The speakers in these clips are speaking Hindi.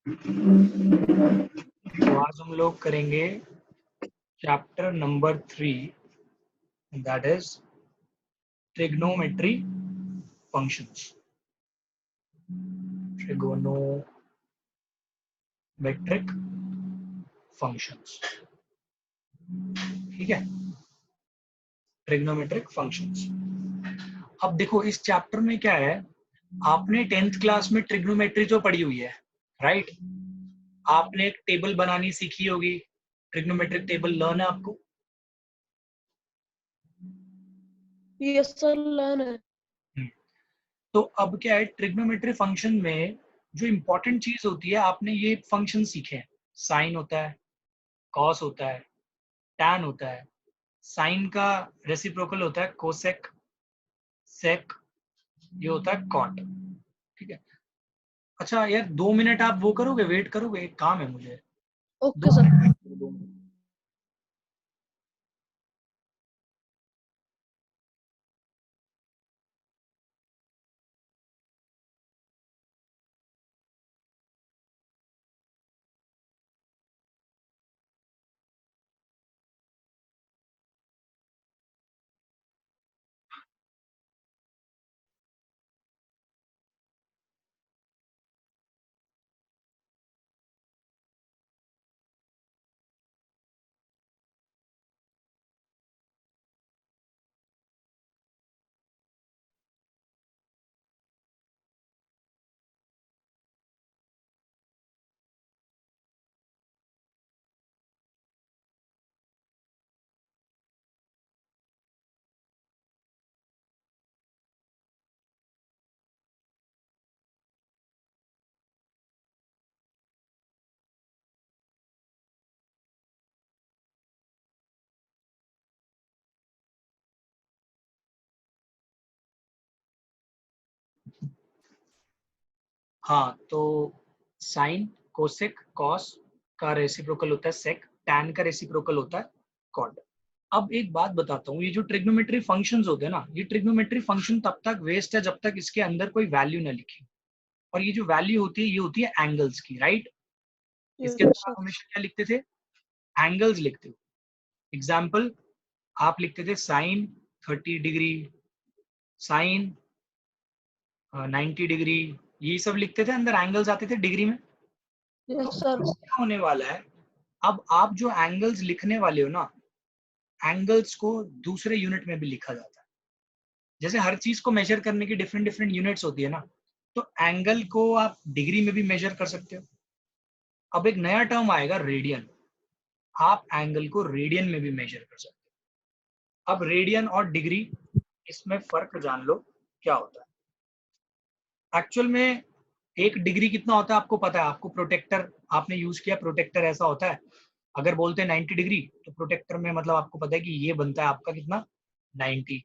तो आज हम लोग करेंगे chapter number 3, that is trigonometry functions. Trigonometric functions, ठीक है, ट्रिग्नोमेट्रिक फंक्शंस। अब देखो इस चैप्टर में क्या है, आपने 10th क्लास में ट्रिग्नोमेट्री तो पढ़ी हुई है, राइट? आपने एक टेबल बनानी सीखी होगी, ट्रिग्नोमेट्रिक टेबल लर्न है आपको? यस सर, लर्न है। तो अब क्या है, ट्रिग्नोमेट्री फंक्शन में जो इंपॉर्टेंट चीज होती है, आपने ये फंक्शन सीखे हैं। साइन होता है, कॉस होता है, टैन होता है। साइन का रेसिप्रोकल होता है कोसेक, सेक, ये होता है कॉट, ठीक है। अच्छा यार, 2 मिनट आप वो करोगे, वेट करोगे, एक काम है मुझे। ओके दो सर। Minute 2 minute. हाँ, तो साइन, कोसेक, कॉस का रेसिप्रोकल होता है सेक, टैन का रेसिप्रोकल होता है कॉट। अब एक बात बताता हूँ, ये जो ट्रिग्नोमेट्री फंक्शंस होते हैं ना, ये ट्रिग्नोमेट्री फंक्शन तब तक वेस्ट है जब तक इसके अंदर कोई वैल्यू ना लिखी। और ये जो वैल्यू होती है, ये होती है एंगल्स की, राइट? इसके यस अंदर आप सर। हमेशा क्या लिखते थे? एंगल्स लिखते हो। एग्जाम्पल, आप लिखते थे साइन 30 डिग्री, साइन 90 डिग्री, ये सब लिखते थे, अंदर एंगल्स आते थे डिग्री में। तो यस सर। क्या होने वाला है, अब आप जो एंगल्स लिखने वाले हो ना, एंगल्स को दूसरे यूनिट में भी लिखा जाता है। जैसे हर चीज को मेजर करने की डिफरेंट डिफरेंट यूनिट्स होती है ना, तो एंगल को आप डिग्री में भी मेजर कर सकते हो। अब एक नया टर्म आएगा, रेडियन। आप एंगल को रेडियन में भी मेजर कर सकते हो। अब रेडियन और डिग्री, इसमें फर्क जान लो क्या होता है एक्चुअल में। एक डिग्री कितना होता है आपको पता है? आपको प्रोटेक्टर आपने यूज किया, प्रोटेक्टर ऐसा होता है, अगर बोलते हैं 90 डिग्री, तो प्रोटेक्टर में मतलब आपको पता है कि ये बनता है आपका कितना, 90।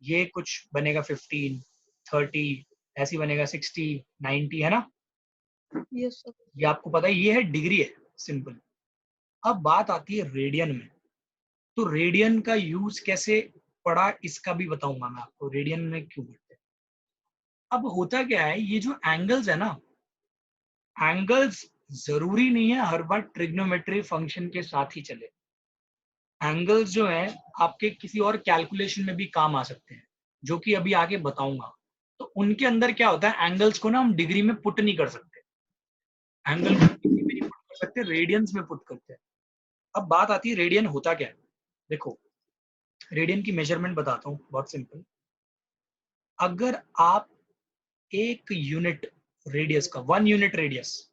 ये कुछ बनेगा 15, 30, ऐसी बनेगा 60, 90, है ना? Yes sir. ये आपको पता है, ये है डिग्री है, सिंपल। अब बात आती है रेडियन में। तो रेडियन का यूज कैसे पड़ा, इसका भी बताऊंगा मैं आपको, रेडियन में क्यों पढ़ते हैं। अब होता क्या है, ये जो एंगल्स है ना, एंगल्स जरूरी नहीं है हर बार ट्रिग्नोमेट्री फंक्शन के साथ ही चले। एंगल्स जो है आपके किसी और कैलकुलेशन में भी काम आ सकते हैं, जो कि अभी आगे बताऊंगा। तो उनके अंदर क्या होता है, एंगल्स को ना हम डिग्री में पुट नहीं कर सकते, एंगल को डिग्री में नहीं पुट कर सकते, रेडियंस में पुट करते हैं। अब बात आती है रेडियन होता क्या है। देखो, रेडियन की मेजरमेंट बताता हूँ, बहुत सिंपल। अगर आप एक यूनिट रेडियस का, 1 यूनिट रेडियस,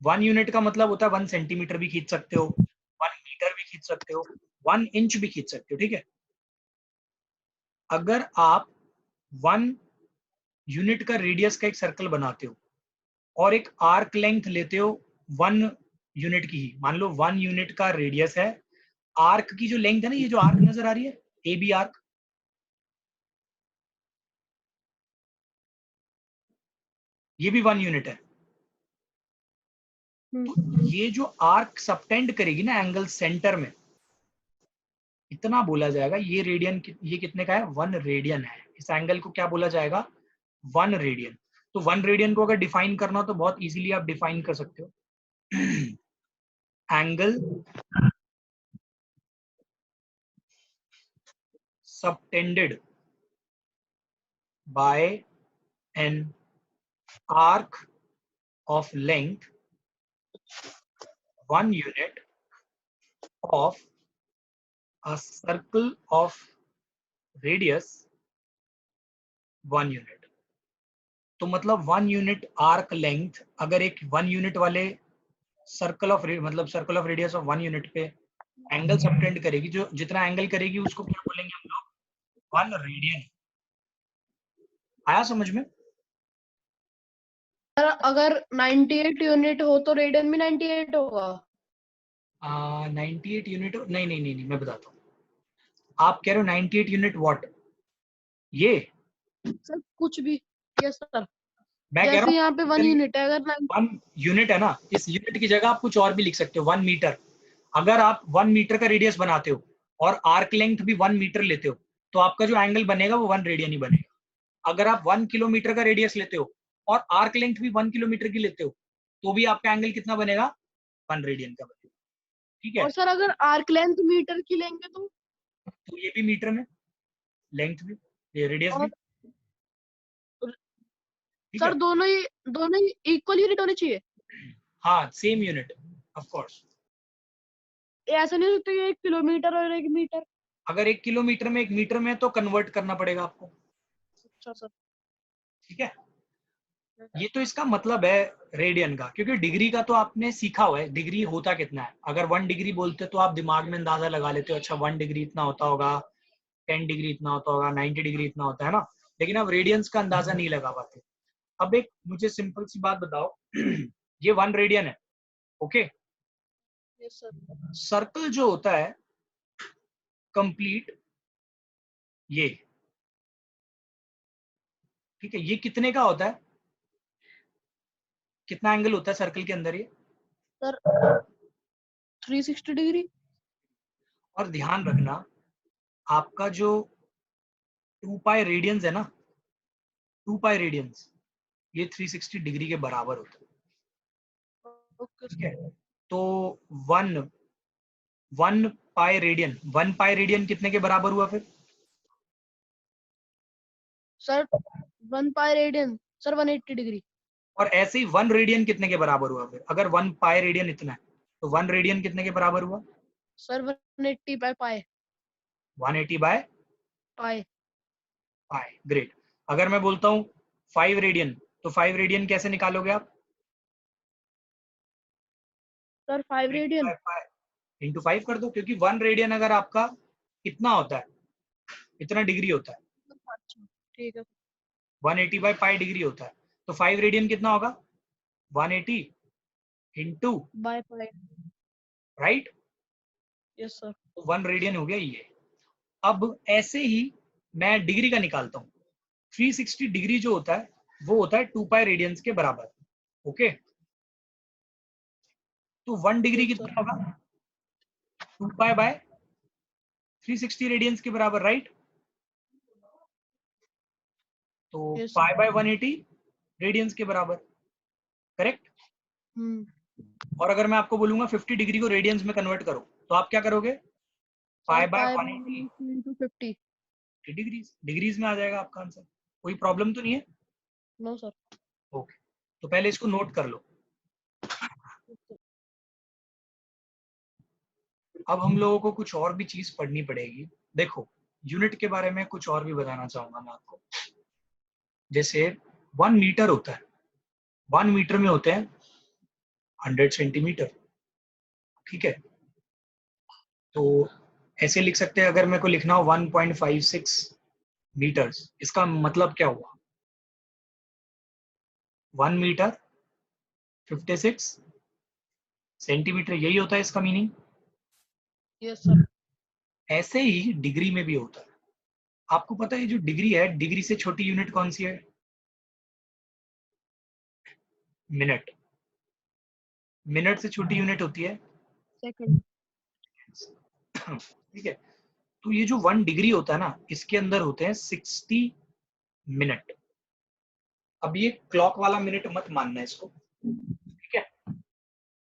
1 यूनिट का मतलब होता है 1 सेंटीमीटर भी खींच सकते हो, 1 मीटर भी खींच सकते हो, 1 इंच भी खींच सकते हो, ठीक है। अगर आप 1 यूनिट का रेडियस का एक सर्कल बनाते हो और एक आर्क लेंथ लेते हो 1 यूनिट की ही, मान लो 1 यूनिट का रेडियस है, आर्क की जो लेंथ है ना, ये जो आर्क नजर आ रही है, ए बी आर्क, ये भी 1 यूनिट है। तो ये जो आर्क सबटेंड करेगी ना एंगल सेंटर में, इतना बोला जाएगा, ये रेडियन, ये कितने का है, 1 रेडियन है। इस एंगल को क्या बोला जाएगा, 1 रेडियन। तो 1 रेडियन को अगर डिफाइन करना हो तो बहुत इजीली आप डिफाइन कर सकते हो। Angle subtended by an arc of length 1 unit of a circle of radius 1 unit। तो मतलब 1 यूनिट आर्क लेंथ अगर एक 1 यूनिट वाले सर्कल ऑफ मतलब circle of radius of 1 unit पे एंगल सबटेंड करेगी, जो जितना एंगल करेगी उसको क्या बोलेंगे हम लोग? 1 रेडियन। आया समझ में? सर अगर 98 यूनिट हो तो रेडियन भी 98 होगा। 98 यूनिट? नहीं नहीं नहीं नहीं, मैं बताता हूँ। आप कह रहे हो 98 यूनिट वॉट? ये सर कुछ भी, यस सर। मैं कह रहा जैसे हूँ यहाँ पे 1 यूनिट है, अगर 1 यूनिट है ना, इस यूनिट की जगह आप कुछ और भी लिख सकते हो, 1 मीटर। अगर आप 1 मीटर का रेडियस बनाते हो और आर्क लेंथ भी 1 मीटर लेते हो तो आपका जो एंगल बनेगा वो 1 रेडियन ही बनेगा। अगर आप 1 किलोमीटर का रेडियस लेते हो और आर्क लेंथ भी 1 किलोमीटर की लेते हो तो भी आपका एंगल कितना बनेगा? 1 रेडियन का बनेगा। ठीक है? और सर अगर आर्क लेंथ मीटर की लेंगे तो ये भी मीटर में, लेंथ भी, ये रेडियस और भी। ठीक सर है? दोनों ही इक्वल यूनिट होने चाहिए। हाँ, सेम यूनिट ऑफ कोर्स। ये ऐसा नहीं हो सकता कि 1 किलोमीटर और 1 मीटर। अगर 1 किलोमीटर में 1 मीटर में तो कन्वर्ट करना पड़ेगा आपको। अच्छा सर। ठीक है? ये तो इसका मतलब है रेडियन का, क्योंकि डिग्री का तो आपने सीखा हुआ है, डिग्री होता कितना है। अगर 1 डिग्री बोलते तो आप दिमाग में अंदाजा लगा लेते हो, अच्छा 1 डिग्री इतना होता होगा, 10 डिग्री इतना होता होगा, 90 डिग्री इतना होता है ना। लेकिन अब रेडियंस का अंदाजा नहीं लगा पाते। अब एक मुझे सिंपल सी बात बताओ ये 1 रेडियन है, ओके। Yes sir. सर्कल जो होता है कंप्लीट, ये, ठीक है, ये कितने का होता है? कितना एंगल होता है सर्कल के अंदर ये? Sir 360 degree. और ध्यान रखना, आपका जो 2 पाई रेडियंस है ना, 2 पाई रेडियंस, ये 360 डिग्री के बराबर होता है। ओके ठीक है? तो 1 1 पाई रेडियन, 1 पाई रेडियन कितने के बराबर हुआ फिर? Sir 1 pi radian sir 180 degree. और ऐसे ही 1 रेडियन कितने के बराबर हुआ फिर? अगर 1 पाई रेडियन इतना है तो 1 रेडियन कितने के बराबर हुआ? Sir 180 by pi. 180 by pi. Pi. Great. अगर मैं बोलता हूँ 5 रेडियन, तो 5 रेडियन कैसे निकालोगे आप? Sir 5 radian. इंटू 5 कर दो, क्योंकि 1 रेडियन अगर आपका इतना होता है, इतना डिग्री होता है, अच्छा ठीक है। 180 बाय पाई डिग्री होता है, तो 5 रेडियन कितना होगा? 180 into, by pi. Right? Yes sir. तो 1 रेडियन हो गया ये। अब ऐसे ही मैं डिग्री का निकालता हूँ। 360 डिग्री जो होता है वो होता है 2 पाई रेडियंस के बराबर, ओके। तो 1 डिग्री यस सर। कितना होगा? 2 पाई बाय 360 रेडियंस के बराबर, राइट? तो yes sir. Pi by 180 radians के बराबर, करेक्ट। हम्म। और अगर मैं आपको बोलूंगा 50 डिग्री को रेडियंस में कन्वर्ट करो तो आप क्या करोगे? Sir pi by pi 180 into 50। Degrees, degrees में आ जाएगा आपका आंसर। कोई प्रॉब्लम तो नहीं है? No sir. ओके, तो पहले इसको नोट कर लो। अब हम लोगों को कुछ और भी चीज पढ़नी पड़ेगी। देखो, यूनिट के बारे में कुछ और भी बताना चाहूंगा मैं आपको। जैसे 1 मीटर होता है, 1 मीटर में होते हैं 100 सेंटीमीटर, ठीक है। तो ऐसे लिख सकते हैं, अगर मेरे को लिखना हो 1.56 मीटर्स, इसका मतलब क्या हुआ? 1 मीटर 56 सेंटीमीटर, यही होता है इसका मीनिंग। Yes sir. ऐसे ही डिग्री में भी होता है। आपको पता है जो डिग्री है, डिग्री से छोटी यूनिट कौन सी है? मिनट। मिनट से छोटी यूनिट होती है सेकंड। ठीक है। तो ये जो 1 डिग्री होता है ना, इसके अंदर होते हैं 60 मिनट। अब ये क्लॉक वाला मिनट मत मानना इसको, ठीक है।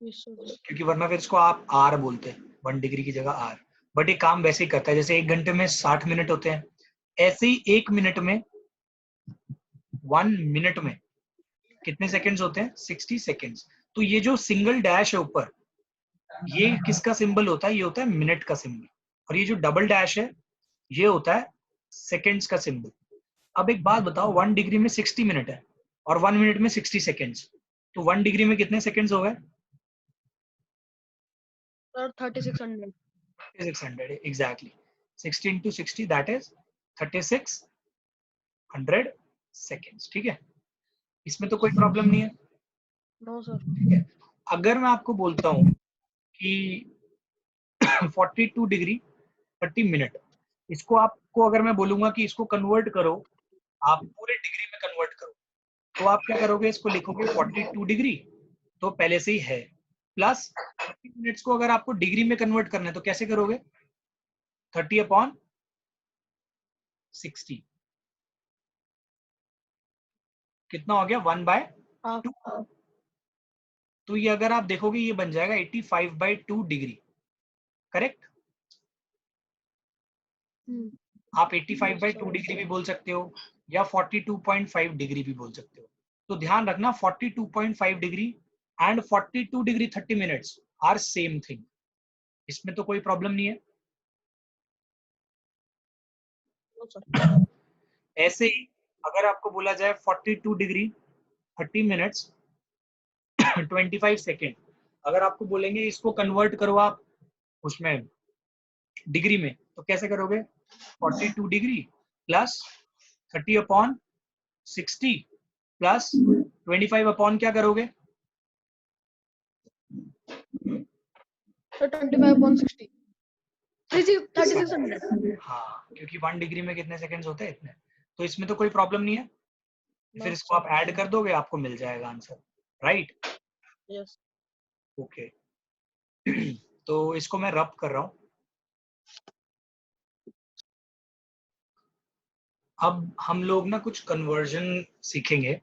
Yes, sir. क्योंकि वरना फिर इसको आप आर बोलते हैं, 1 डिग्री की जगह आर। बट ये काम वैसे ही करता है, जैसे 1 घंटे में 60 मिनट होते हैं, ऐसे ही 1 मिनट में 1 मिनट में कितने सेकंड्स होते हैं? 60 सेकंड्स। तो ये जो सिंगल डैश है ऊपर, ये किसका सिंबल होता है? ये होता है मिनट का सिंबल। और ये जो डबल डैश है, ये होता है सेकंड्स का सिंबल। अब एक बात बताओ, 1 डिग्री में 60 मिनट है और 1 मिनट में 60 सेकंड्स, तो 1 डिग्री में कितने सेकंड्स हो गए? Sir, 3600. 3600, exactly. 60 into 60, that is 3600 seconds. ठीक है, इसमें तो कोई प्रॉब्लम नहीं है। No, sir. ठीक है, अगर मैं आपको बोलता हूँ कि 42 डिग्री 30 मिनट, इसको आपको अगर मैं बोलूंगा कि इसको कन्वर्ट करो, आप पूरे डिग्री में कन्वर्ट करो, तो आप क्या करोगे? इसको लिखोगे 42 डिग्री, तो पहले से ही है, प्लस 30 मिनट्स को अगर आपको डिग्री में कन्वर्ट करना है तो कैसे करोगे? 30/60, कितना हो गया? 1/2। तो ये अगर आप देखोगे ये बन जाएगा 85/2 डिग्री, करेक्ट? आप 85/2 डिग्री भी बोल सकते हो या 42.5 डिग्री भी बोल सकते हो। तो ध्यान रखना, 42.5 degree and 42 degree 30 minutes are same thing, इसमें तो कोई प्रॉब्लम नहीं है। No, sir. ऐसे ही अगर आपको बोला जाए 42 डिग्री 30 मिनट्स 25 सेकेंड, अगर आपको बोलेंगे इसको कन्वर्ट करो आप उसमें डिग्री में, तो कैसे करोगे? 42 डिग्री प्लस 30/60 प्लस 25 क्या करोगे? Sir, 25/60. 3600. हाँ, क्योंकि 1 डिग्री में कितने सेकंड्स होते हैं? इतने। तो इसमें तो कोई प्रॉब्लम नहीं है, फिर No, इसको sir. आप ऐड कर दोगे, आपको मिल जाएगा आंसर, राइट? Yes. ओके। तो इसको मैं रब कर रहा हूँ। अब हम लोग ना कुछ कन्वर्जन सीखेंगे।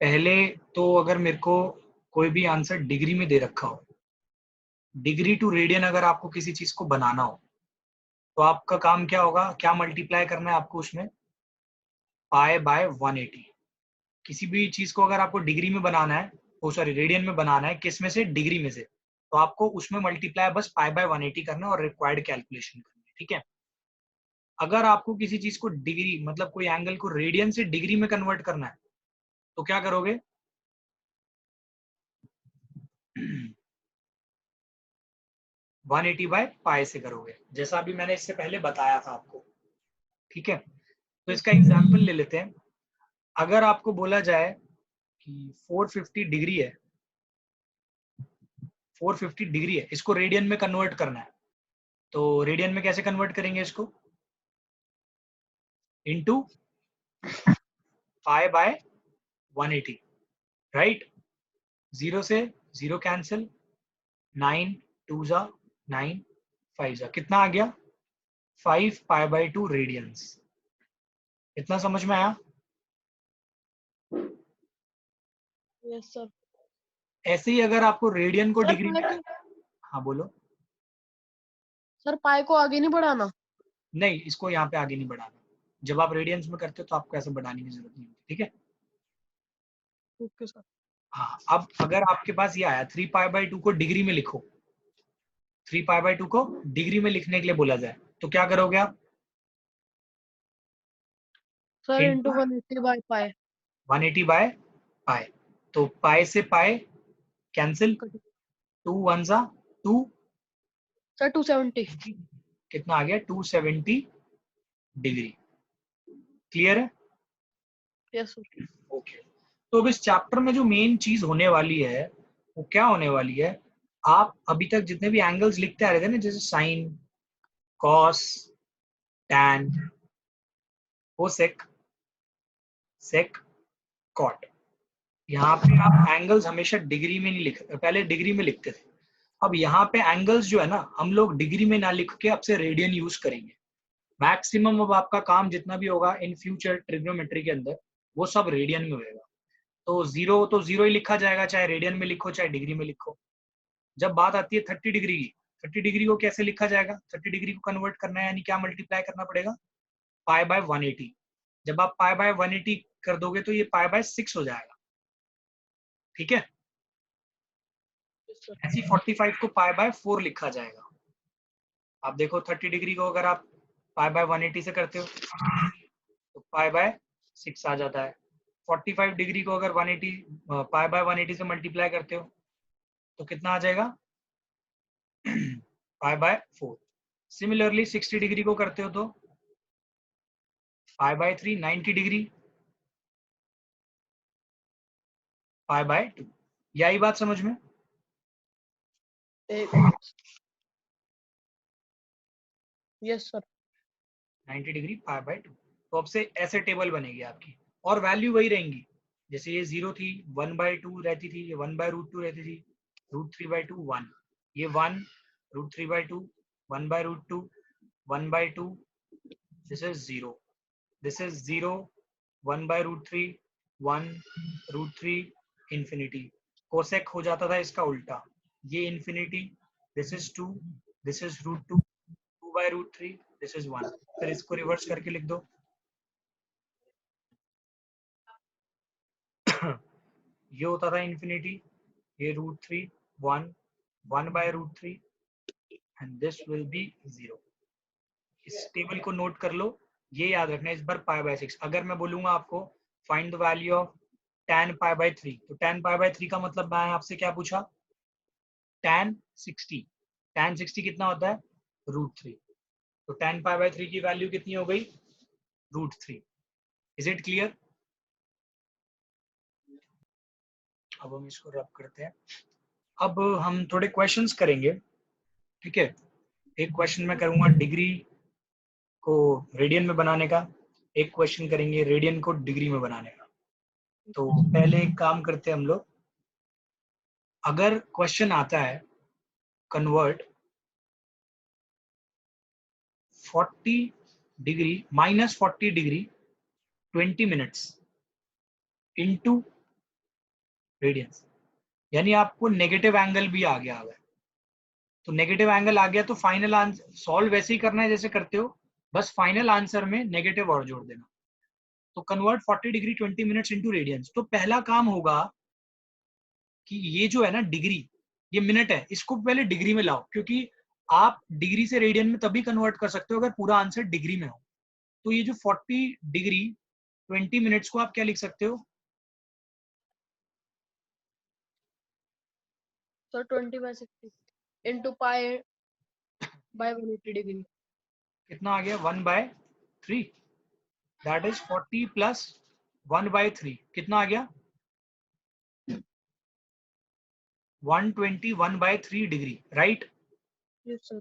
पहले तो अगर मेरे को कोई भी आंसर डिग्री में दे रखा हो, डिग्री टू रेडियन अगर आपको किसी चीज को बनाना हो, तो आपका काम क्या होगा? क्या मल्टीप्लाई करना है आपको उसमें? π/180। किसी भी चीज को अगर आपको डिग्री में बनाना है, ओ सॉरी रेडियन में बनाना है, किस में से? डिग्री में से, तो आपको उसमें मल्टीप्लाई बस π/180 करना और रिक्वायर्ड कैलकुलेशन करनी है। ठीक है, अगर आपको किसी चीज को डिग्री मतलब कोई एंगल को रेडियन से डिग्री में कन्वर्ट करना है, तो क्या करोगे? 180/π से करोगे, जैसा अभी मैंने इससे पहले बताया था आपको। ठीक है, तो इसका एग्जाम्पल ले लेते हैं। अगर आपको बोला जाए कि 450 डिग्री है, 450 डिग्री है, इसको रेडियन में कन्वर्ट करना है, तो रेडियन में कैसे कन्वर्ट करेंगे इसको? Into π/180, right? 0 से 0 कैंसिल, 9 2 जा 9 5 जा, कितना आ गया? 5π/2 रेडियंस। इतना समझ में आया? Yes, sir. ऐसे ही अगर आपको रेडियन को Sir, डिग्री में, हाँ बोलो। sir, पाई को आगे नहीं बढ़ाना. नहीं, इसको यहाँ पे आगे नहीं बढ़ाना। जब आप रेडियंस में करते हो तो आपको ऐसे बढ़ाने की जरूरत नहीं होती। ठीक है, Okay, sir. हाँ। अब अगर आपके पास ये आया 3π/2 को डिग्री में लिखो, 3π/2 को डिग्री में लिखने के लिए बोला जाए, तो क्या करोगे आप? Sir, into into 180/pi. 180/π, तो पाई से पाई कैंसिल, 2 1 जा 2, Sir, 270. कितना आ गया? 270 डिग्री। क्लियर है? Yes, sir. ओके। तो अब इस चैप्टर में जो मेन चीज होने वाली है वो क्या होने वाली है? आप अभी तक जितने भी एंगल्स लिखते आ रहे थे ना, जैसे साइन, कॉस, टैन, कोसेक, सेक, कॉट, यहाँ पे आप एंगल्स हमेशा डिग्री में नहीं लिखते, पहले डिग्री में लिखते थे। अब यहाँ पे एंगल्स जो है ना, हम लोग डिग्री में ना लिख के अब से रेडियन यूज करेंगे। मैक्सिमम अब आपका काम जितना भी होगा इन फ्यूचर ट्रिग्नोमेट्री के अंदर, वो सब रेडियन में होगा। तो जीरो तो जीरो ही लिखा जाएगा, चाहे रेडियन में लिखो चाहे डिग्री में लिखो। जब बात आती है 30 डिग्री की, 30 डिग्री को कैसे लिखा जाएगा? 30 डिग्री को कन्वर्ट करना है यानी क्या मल्टीप्लाई करना पड़ेगा? पाई बाय 180। जब आप पाई बाय 180 कर दोगे तो ये पाई बाय 6 हो जाएगा। ठीक है, ऐसी 45 को पाई बाय 4 लिखा जाएगा। आप देखो 30 डिग्री को अगर आप पाई बाय 180 से करते हो तो पाई बाय 6 आ जाता है। 45 डिग्री को अगर 180 पाई बाय 180 से मल्टीप्लाई करते हो तो कितना आ जाएगा? Pi by 4। सिमिलरली 60 डिग्री को करते हो तो पाई बाय 3, 90 डिग्री पाई बाय 2। यही बात समझ में? Yes sir. 90 degree pi by 2। तो अब से ऐसे टेबल बनेगी आपकी और वैल्यू वही रहेंगी। जैसे ये 0 थी, 1/2 रहती थी, ये 1/√2 रहती थी, √3/2 1, ये 1, √3/2 1/√2 1/2, this is 0, this is 0 1/√3 1 √3 infinity. Cosec हो जाता था इसका उल्टा, ये infinity, this is 2, this is √2 2/√3, this is 1। फिर इसको रिवर्स करके लिख दो। ये होता था इंफिनिटी, ये √3 1 1/√3 एंड दिस विल बी 0। इस टेबल को नोट कर लो, ये याद रखना इस बार पाई बाय 6। अगर मैं बोलूंगा आपको find the value of tan pi by 3, तो tan पाई बाय 3 का मतलब मैं आपसे क्या पूछा? tan 60। tan 60 कितना होता है? √3। तो tan पाई बाय 3 की वैल्यू कितनी हो गई? √3। Is it clear? अब हम इसको रब करते हैं। अब हम थोड़े क्वेश्चंस करेंगे, ठीक है? एक क्वेश्चन मैं करूंगा डिग्री को रेडियन में बनाने का, एक क्वेश्चन करेंगे रेडियन को डिग्री में बनाने का। तो पहले एक काम करते हैं हम लोग, अगर क्वेश्चन आता है convert 40 degree -40 degree 20 minutes into radiance, यानी आपको नेगेटिव एंगल भी आ गया है। तो नेगेटिव एंगल आ गया तो फाइनल आंसर सॉल्व वैसे ही करना है जैसे करते हो, बस फाइनल आंसर में नेगेटिव और जोड़ देना। तो convert 40 degree 20 minutes into radiance. तो पहला काम होगा कि ये जो है ना डिग्री, ये मिनट है, इसको पहले डिग्री में लाओ, क्योंकि आप डिग्री से रेडियन में तभी कन्वर्ट कर सकते हो अगर पूरा आंसर डिग्री में हो। तो ये जो 40 डिग्री 20 मिनट्स को आप क्या लिख सकते हो? Sir 20/60 into pi by 180 degree. कितना आ गया? 1/3, दैट इज 40 प्लस 1/3 कितना आ गया? 120 1/3 डिग्री, राइट? Yes sir.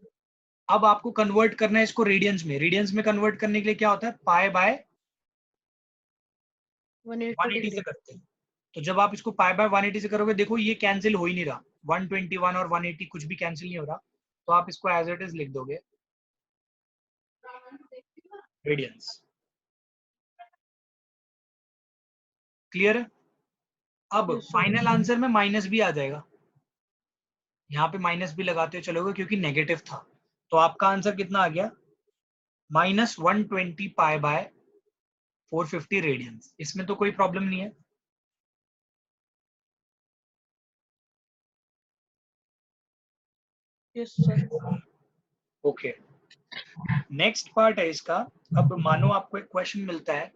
अब आपको कन्वर्ट करना है इसको रेडियंस में। रेडियंस में कन्वर्ट करने के लिए क्या होता है? पाई बाय 180 180 से डिग्री। करते हैं। तो जब आप इसको पाई बाय 180 से करोगे, देखो ये कैंसिल हो ही नहीं रहा, 121 और 180 कुछ भी कैंसिल नहीं हो रहा, तो आप इसको एज इट इज लिख दोगे रेडियंस। क्लियर है? अब यस सर। फाइनल आंसर में माइनस भी आ जाएगा, यहाँ पे माइनस भी लगाते चलोगे क्योंकि नेगेटिव था। तो आपका आंसर कितना आ गया? -120 पाई बाय 450 रेडियंस। इसमें तो कोई प्रॉब्लम नहीं है। Yes sir. Okay, next part है इसका। अब मानो आपको एक क्वेश्चन मिलता है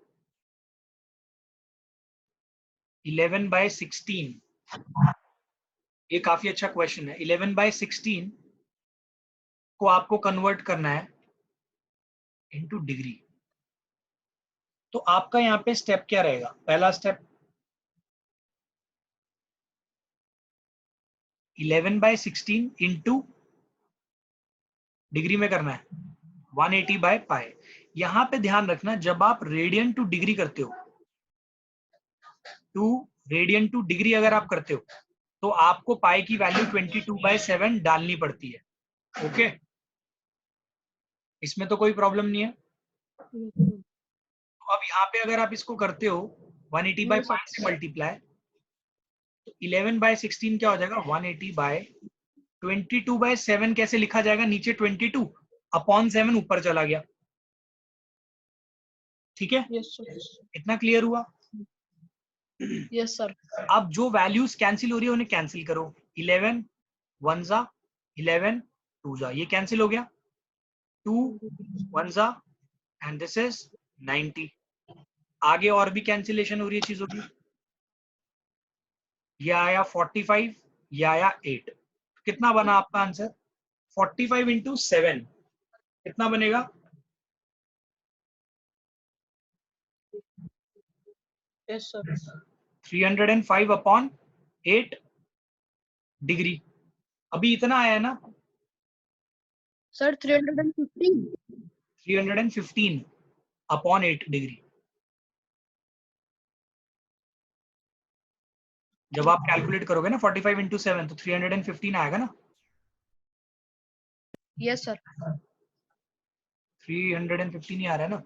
11/16। ये काफी अच्छा क्वेश्चन है। 11/16 को आपको कन्वर्ट करना है इनटू डिग्री। तो आपका यहाँ पे स्टेप क्या रहेगा? पहला स्टेप 11/16 इंटू डिग्री में करना है 180/पाई। यहाँ पे ध्यान रखना, जब आप रेडियन टू डिग्री करते हो, रेडियन टू डिग्री अगर आप करते हो तो आपको पाई की वैल्यू 22/7 डालनी पड़ती है। ओके, इसमें तो कोई प्रॉब्लम नहीं है। तो अब यहाँ पे अगर आप इसको करते हो 180/पाई से मल्टीप्लाई, तो 11/16 क्या हो जाएगा? 180/पाई 22/7 कैसे लिखा जाएगा? नीचे 22 अपॉन 7 ऊपर चला गया। ठीक है, यस सर। इतना क्लियर हुआ? Yes sir. अब जो वैल्यूज कैंसिल हो रही है उन्हें कैंसिल करो। 11 1 जा, 11 2 जा, ये कैंसिल हो गया। 2 1 जा एंड दिस इज 90। आगे और भी कैंसिलेशन हो रही है चीजों की। ये आया 45, ये आया 8। कितना बना आपका आंसर? 45 इंटू 7 कितना बनेगा? Yes sir. 305 upon 8 degree. अभी इतना आया ना? सर 315। 315 upon 8 degree. जब आप कैलकुलेट करोगे ना 45 इंटू 7 तो 315 आएगा ना? Yes sir. 315 ही आ रहा है ना?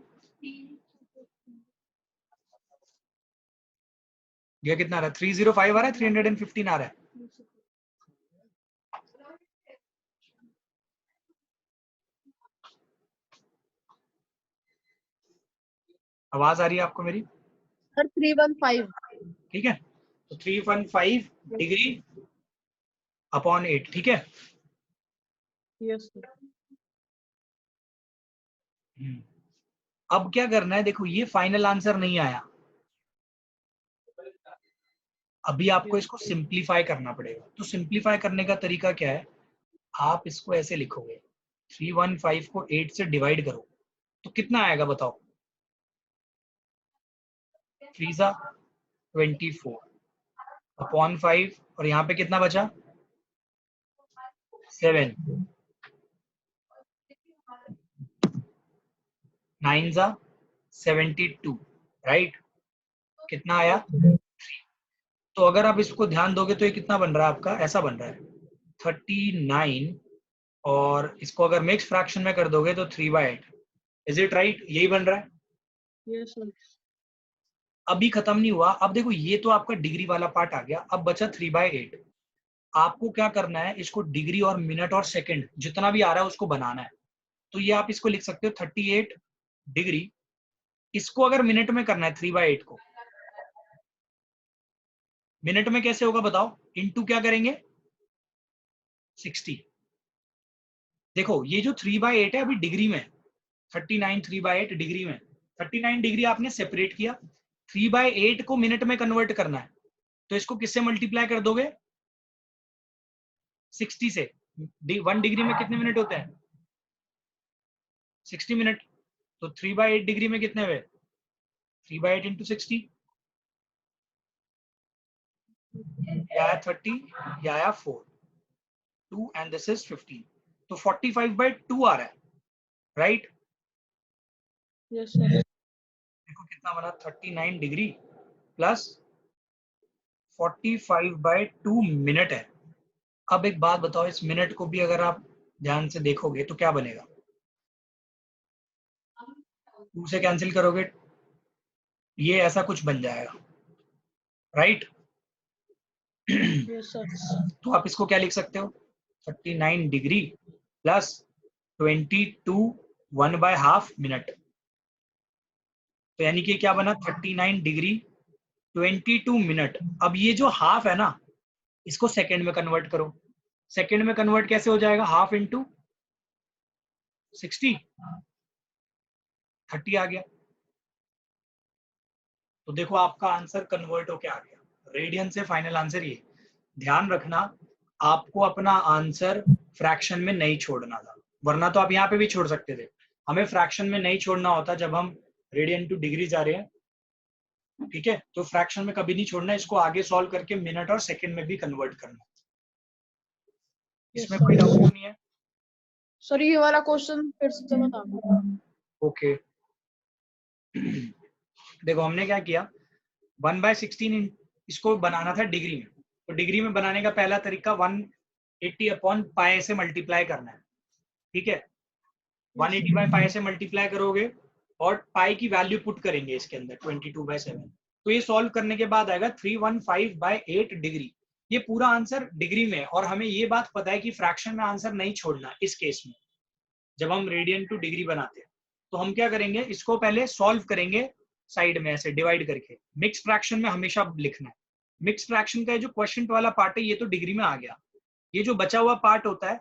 ये कितना आ रहा है? 305 आ रहा है, 315 आ रहा है। आवाज आ रही है आपको मेरी? सर 315। ठीक है, तो 315 डिग्री अपॉन 8। ठीक है, यस सर। अब क्या करना है? देखो ये फाइनल आंसर नहीं आया, अभी आपको इसको सिंप्लीफाई करना पड़ेगा। तो सिंप्लीफाई करने का तरीका क्या है? आप इसको ऐसे लिखोगे, 315 को 8 से डिवाइड करो तो कितना आएगा बताओ? 3 सा 24 अपॉन 5 और यहाँ पे कितना बचा? 7। 9 सा 72, राइट? कितना आया? तो अगर आप इसको ध्यान दोगे तो ये कितना बन रहा है आपका? ऐसा बन रहा है 39, और इसको अगर मिक्स फ्रैक्शन में कर दोगे तो 3/8। Is it right? यही बन रहा है। Yes sir. अभी खत्म नहीं हुआ। अब देखो ये तो आपका डिग्री वाला पार्ट आ गया, अब बचा 3/8। आपको क्या करना है? इसको डिग्री और मिनट और सेकंड जितना भी आ रहा है उसको बनाना है। तो ये आप इसको लिख सकते हो 38 डिग्री। इसको अगर मिनट में करना है 3/8 को, मिनट में कैसे होगा बताओ? इनटू क्या करेंगे? 60। देखो ये जो 3/8 है अभी डिग्री में, 39 3/8 डिग्री में, 39 डिग्री आपने सेपरेट किया। 3/8 को मिनट में कन्वर्ट करना है तो इसको किससे मल्टीप्लाई कर दोगे? 60 से। 1 डिग्री में कितने मिनट होते हैं? 60 मिनट। तो 3/8 डिग्री में कितने हुए? 3/8 इंटू 60, या 30 या 4 2 एंड दिस इज 15। तो 45/2 आ रहा है, राइट? Yes sir. देखो कितना बना? 39 डिग्री प्लस 45/2 मिनट है। अब एक बात बताओ, इस मिनट को भी अगर आप ध्यान से देखोगे तो क्या बनेगा? 2 से कैंसिल करोगे, ये ऐसा कुछ बन जाएगा, राइट? Yes sir. तो आप इसको क्या लिख सकते हो? 39 डिग्री प्लस 22 1/2 मिनट। तो यानी कि क्या बना? 39 डिग्री 22 मिनट। अब ये जो हाफ है ना, इसको सेकंड में कन्वर्ट करो। सेकंड में कन्वर्ट कैसे हो जाएगा? हाफ इंटू 60, 30 आ गया। तो देखो आपका आंसर कन्वर्ट होके आ गया रेडियन से। फाइनल आंसर ये। ध्यान रखना, आपको अपना आंसर फ्रैक्शन में नहीं छोड़ना था, वरना तो आप यहाँ पे भी छोड़ सकते थे। हमें फ्रैक्शन में नहीं छोड़ना होता जब हम रेडियन टू डिग्री जा रहे हैं। ठीक है, तो फ्रैक्शन में कभी नहीं छोड़ना, इसको आगे सॉल्व करके मिनट और सेकंड में भी कन्वर्ट करना। यस इसमें कोई सर। डाउट नहीं है? सर ये वाला क्वेश्चन फिर से बता दो। ओके। देखो हमने क्या किया, 1/16 इसको बनाना था डिग्री में। तो डिग्री में बनाने का पहला तरीका 180 अपॉन पाई से मल्टीप्लाई करना है। ठीक है, 180/पाई से मल्टीप्लाई करोगे और पाई की वैल्यू पुट करेंगे इसके अंदर 22/7। तो ये सॉल्व करने के बाद आएगा 315/8 डिग्री। ये पूरा आंसर डिग्री में, और हमें ये बात पता है कि फ्रैक्शन में आंसर नहीं छोड़ना। इस केस में जब हम रेडियन टू डिग्री बनाते हैं तो हम क्या करेंगे, इसको पहले सॉल्व करेंगे साइड में ऐसे डिवाइड करके। मिक्स फ्रैक्शन में हमेशा लिखना है। मिक्स फ्रैक्शन का जो क्वेश्चन वाला पार्ट है ये तो डिग्री में आ गया। ये जो बचा हुआ पार्ट होता है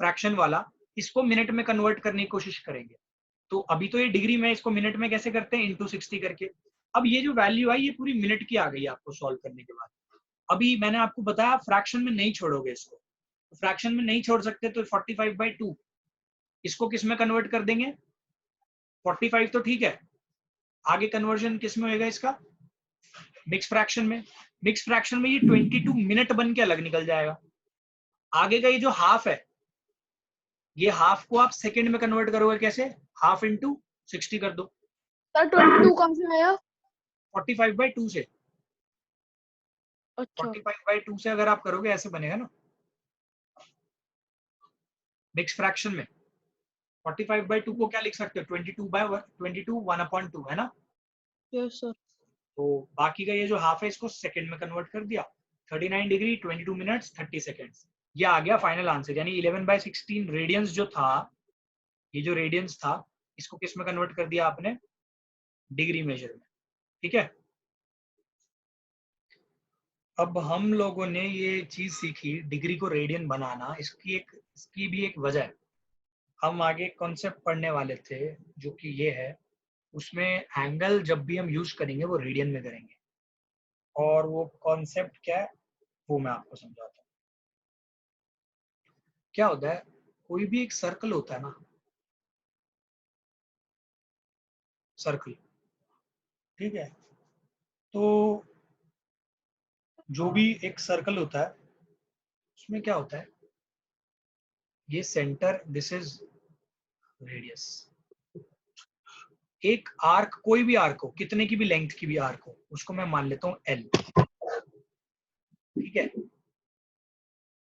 फ्रैक्शन वाला, इसको मिनट में कन्वर्ट करने की कोशिश करेंगे। तो अभी तो ये डिग्री में, इसको मिनट में कैसे करते हैं, इंटू 60 करके। अब ये जो वैल्यू आई ये पूरी मिनट की आ गई आपको सॉल्व करने के बाद। अभी मैंने आपको बताया फ्रैक्शन में नहीं छोड़ोगे इसको, तो फ्रैक्शन में नहीं छोड़ सकते तो 45/2 इसको किस में कन्वर्ट कर देंगे, 45 तो ठीक है, आगे कन्वर्जन किस में होगा इसका, मिक्स फ्रैक्शन में। मिक्स फ्रैक्शन में ये 22 मिनट बन के अलग निकल जाएगा। आगे का ये जो हाफ है, ये हाफ को आप सेकंड में कन्वर्ट करोगे कैसे, हाफ इंटू 60 कर दो। सर 22 कहाँ से आया? 45/2 से। अच्छा 45/2 से अगर आप करोगे ऐसे बनेगा ना मिक्स फ्रैक्शन में। 45/2 को क्या लिख सकते हो, 22 1/2 है ना। Yes sir. तो बाकी का ये जो हाफ है इसको सेकंड में कन्वर्ट कर दिया। 39 डिग्री 22 मिनट्स 30 सेकेंड्स, ये आ गया फाइनल आंसर। यानी 11/16 रेडियंस जो था, ये जो रेडियंस था इसको किस में कन्वर्ट कर दिया आपने, डिग्री मेजर में। ठीक है, अब हम लोगों ने ये चीज सीखी डिग्री को रेडियन बनाना। इसकी भी एक वजह है। हम आगे कॉन्सेप्ट पढ़ने वाले थे जो कि ये है, उसमें एंगल जब भी हम यूज करेंगे वो रेडियन में करेंगे। और वो कॉन्सेप्ट क्या है वो मैं आपको समझाता हूँ। क्या होता है, कोई भी एक सर्कल होता है ना, सर्कल, ठीक है, तो जो भी एक सर्कल होता है उसमें क्या होता है, ये सेंटर, दिस इज रेडियस। एक आर्क, कोई भी आर्क हो, कितने की भी लेंथ की भी आर्क हो, उसको मैं मान लेता हूं एल। ठीक है,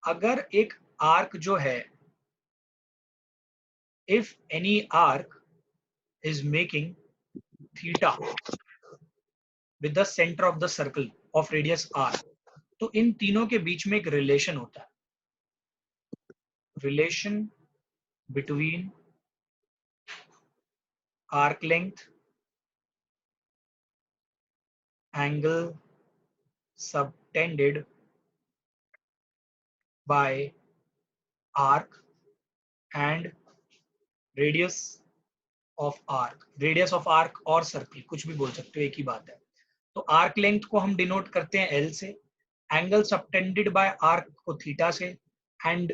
अगर एक आर्क जो है, if any arc is making theta with the centre of the circle of radius R, तो इन तीनों के बीच में एक रिलेशन होता है, relation between arc length, angle subtended by arc and radius of arc। Radius of arc और सर्कल कुछ भी बोल सकते हो, एक ही बात है। तो आर्क लेंथ को हम डिनोट करते हैं एल से, एंगल सबटेंडेड बाय आर्क को थीटा से, एंड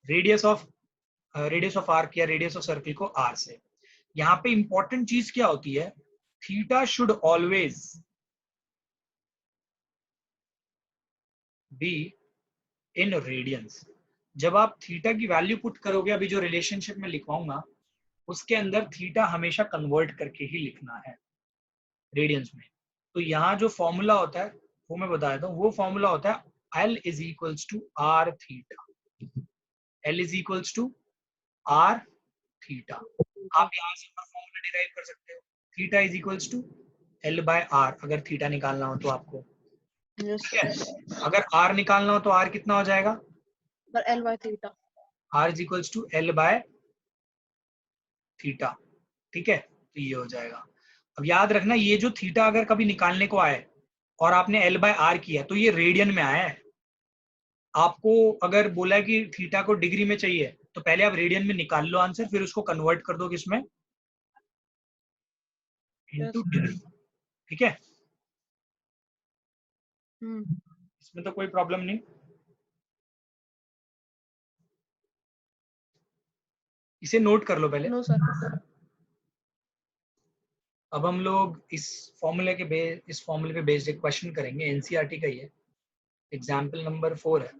रेडियस ऑफ आर्क या रेडियस ऑफ सर्कल को आर से। यहाँ पे इंपॉर्टेंट चीज क्या होती है, theta should always be in radiance. जब आप थीटा की वैल्यू पुट करोगे, अभी जो रिलेशनशिप में लिखवाऊंगा उसके अंदर थीटा हमेशा कन्वर्ट करके ही लिखना है रेडियंस में। तो यहाँ जो फॉर्मूला होता है वो मैं बता देता हूँ, वो फॉर्मूला होता है L is equals to R theta. L is equals to R theta. आप यहाँ से फॉर्मूला डिराइव कर सकते हो, theta is equals to L/R, अगर थीटा निकालना हो तो आपको। ठीक है, अगर R निकालना हो तो R कितना हो जाएगा, L/थीटा। R इज इक्वल्स टू L/थीटा। ठीक है, तो ये हो जाएगा। अब याद रखना, ये जो थीटा अगर कभी निकालने को आए और आपने L/R किया तो ये रेडियन में आया है। आपको अगर बोला है कि थीटा को डिग्री में चाहिए तो पहले आप रेडियन में निकाल लो आंसर, फिर उसको कन्वर्ट कर दो किसमें, इनटू डिग्री। ठीक है, इसमें तो कोई प्रॉब्लम नहीं। इसे नोट कर लो पहले। No sir. अब हम लोग इस फॉर्मूले पे बेस्ड एक क्वेश्चन करेंगे, एनसीईआरटी का ही है, एग्जाम्पल नंबर 4 है।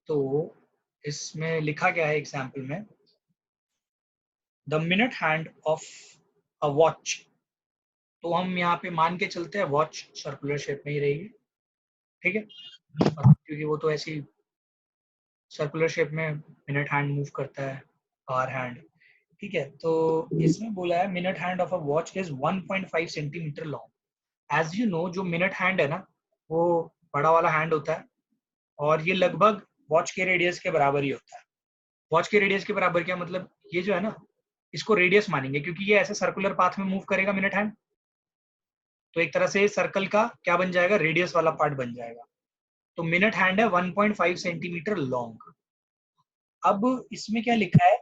तो इसमें लिखा क्या है एग्जाम्पल में, the minute hand of a watch. तो हम यहाँ पे मान के चलते हैं वॉच सर्कुलर शेप में ही रहेगी। ठीक है, क्योंकि वो तो ऐसी सर्कुलर शेप में मिनट हैंड मूव करता है, आवर हैंड। ठीक है, तो इसमें बोला है minute hand of a watch is 1.5 centimetre long. As you know, जो मिनट हैंड है ना वो बड़ा वाला हैंड होता है, और ये लगभग वॉच के रेडियस के बराबर ही होता है। वॉच के रेडियस के बराबर क्या मतलब, ये जो है ना, इसको रेडियस मानेंगे क्योंकि ये ऐसे सर्कुलर पाथ में मूव करेगा मिनट हैंड, तो एक तरह से सर्कल का क्या बन जाएगा, रेडियस वाला पार्ट बन जाएगा। तो मिनट हैंड है 1.5 सेंटीमीटर लॉन्ग। अब इसमें क्या लिखा है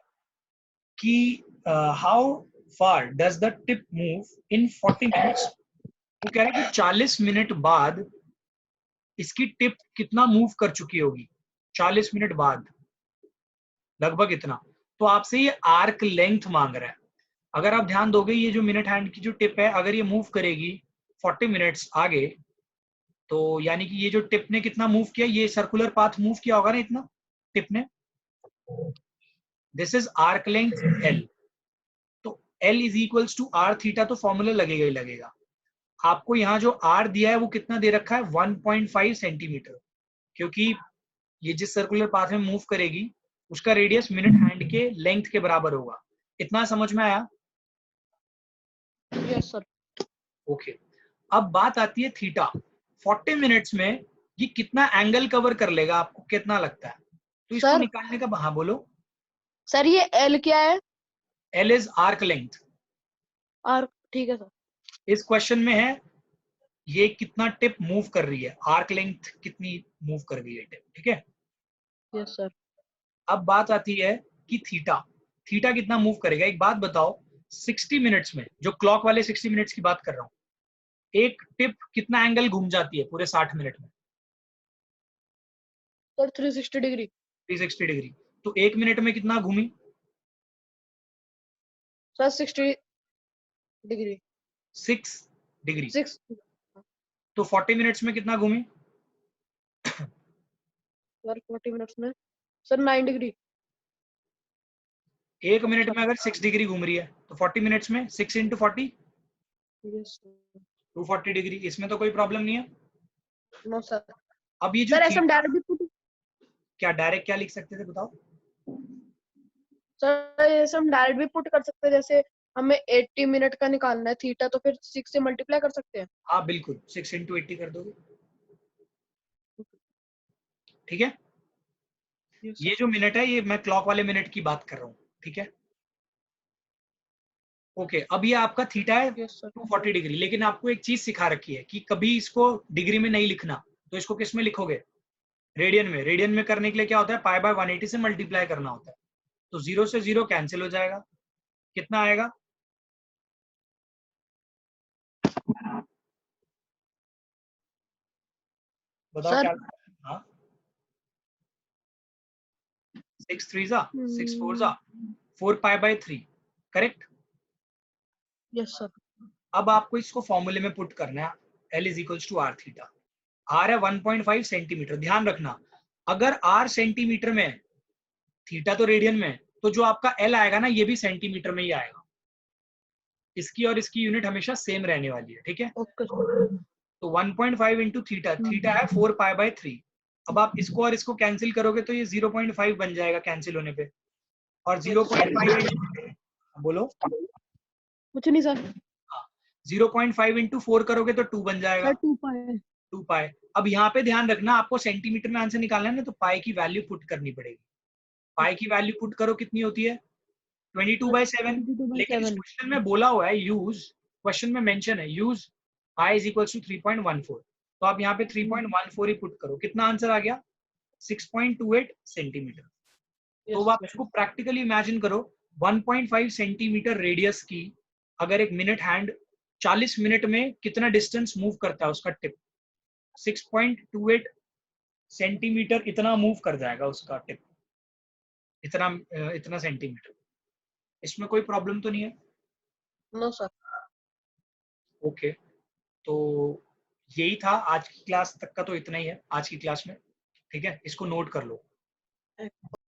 कि how far does the tip move in 40 minutes. वो कह रहा है कि 40 मिनट बाद इसकी टिप कितना मूव कर चुकी होगी, 40 मिनट बाद लगभग इतना। तो आपसे ये आर्क लेंथ मांग रहा है। अगर आप ध्यान दोगे, ये जो मिनट हैंड की जो टिप है, अगर ये मूव करेगी 40 मिनट्स आगे, तो यानी कि ये जो टिप ने कितना मूव किया, ये सर्कुलर पाथ मूव किया होगा ना इतना टिप ने। This is arc length L. तो L is equals to R theta, तो फॉर्मूला लगेगा ही लगेगा। आपको यहाँ जो आर दिया है वो कितना दे रखा है, 1.5 सेंटीमीटर, क्योंकि ये जिस सर्कुलर पाथ में मूव करेगी उसका रेडियस मिनट हैंड के लेंथ के बराबर होगा। इतना समझ में आया? Yes sir. ओके। अब बात आती है थीटा। 40 मिनट्स में ये कितना एंगल कवर कर लेगा, आपको कितना लगता है? तो इसको सर निकालने का, हाँ बोलो। सर ये एल क्या है? L is arc length. और ठीक है सर। इस क्वेश्चन में है ये कितना टिप मूव कर रही है, आर्क लेंथ कितनी मूव कर रही है टिप, ठीक है। Yes sir. अब बात आती है कि थीटा, थीटा कितना मूव करेगा। एक बात बताओ, 60 मिनट्स में, जो क्लॉक वाले 60 मिनट्स की बात कर रहा हूं, एक टिप कितना एंगल घूम जाती है पूरे 60 मिनट में? Sir 360 degree. 360 डिग्री। तो एक मिनट में कितना घूमी? Sir 60 degree. 6 डिग्री। 6। तो 40 मिनट्स में कितना घूमी? सर 40 मिनट्स में सर 9 डिग्री। एक मिनट में अगर 6 डिग्री घूम रही है तो 40 मिनट्स में 6 इंटू 40, यस सर। 240 डिग्री। इसमें तो कोई प्रॉब्लम नहीं है। No sir. अब ये जो सर ऐसे हम थीटा, डायरेक्ट भी पुट, क्या डायरेक्ट क्या लिख सकते थे बताओ? सर ऐसे हम डायरेक्ट भी पुट कर सकते हैं, जैसे हमें 80 मिनट का निकालना है थीटा, तो फिर 6 से मल्टीप्लाई कर सकते हैं। हाँ बिल्कुल, 6 इंटू 80 कर दोगे, ठीक है। यस ये सर। जो मिनट है, ये मैं क्लॉक वाले मिनट की बात कर रहा हूँ, ठीक है। ओके, अब ये आपका थीटा है यस सर। 240 डिग्री, लेकिन आपको एक चीज सिखा रखी है कि कभी इसको डिग्री में नहीं लिखना। तो इसको किस में लिखोगे? रेडियन में। रेडियन में करने के लिए क्या होता है, पाई बाय 180 से मल्टीप्लाई करना होता है। तो 0 से 0 कैंसिल हो जाएगा, कितना आएगा? बताओ सर क्या? हाँ, 6 3 जा 6 4 जा 4 pi by 3, correct. Yes sir. अब आपको इसको फॉर्मूले में पुट करना है, L is equals to R theta. R है 1.5 सेंटीमीटर। ध्यान रखना, अगर आर सेंटीमीटर में, थीटा तो रेडियन में, तो जो आपका एल आएगा ना, ये भी सेंटीमीटर में ही आएगा। इसकी और इसकी यूनिट हमेशा सेम रहने वाली है, ठीक है। Okay sir. तो 1.5 इंटू थीटा, थीटा है 4 पाई बाय 3। अब आप इसको और इसको कैंसिल करोगे तो ये 0.5 बन जाएगा कैंसिल होने पे। और 0.5 बोलो। कुछ नहीं सर। हाँ, 0.5 इंटू 4 करोगे तो 2 बन सर जाएगा, 2 पाए। 2 पाई। अब यहाँ पे ध्यान रखना, आपको सेंटीमीटर में आंसर निकालना है ना, तो पाई की वैल्यू पुट करनी पड़ेगी। पाई की वैल्यू पुट करो, कितनी होती है? 22/7। लेकिन इस 22/7। क्वेश्चन में बोला हुआ है यूज, क्वेश्चन में मेंशन है use i is equal to 3.14। तो आप यहाँ पे 3.14 ही पुट करो, कितना आंसर आ गया? 6.28 सेंटीमीटर। तो यस आप सर। इसको प्रैक्टिकली इमेजिन करो, 1.5 सेंटीमीटर रेडियस की अगर एक मिनट हैंड 40 मिनट में कितना डिस्टेंस मूव करता है उसका टिप, 6.28 सेंटीमीटर इतना मूव कर जाएगा उसका टिप, इतना इतना सेंटीमीटर। इसमें कोई प्रॉब्लम तो नहीं है? No sir. ओके, तो यही था आज की क्लास तक का, तो इतना ही है आज की क्लास में, ठीक है। इसको नोट कर लो।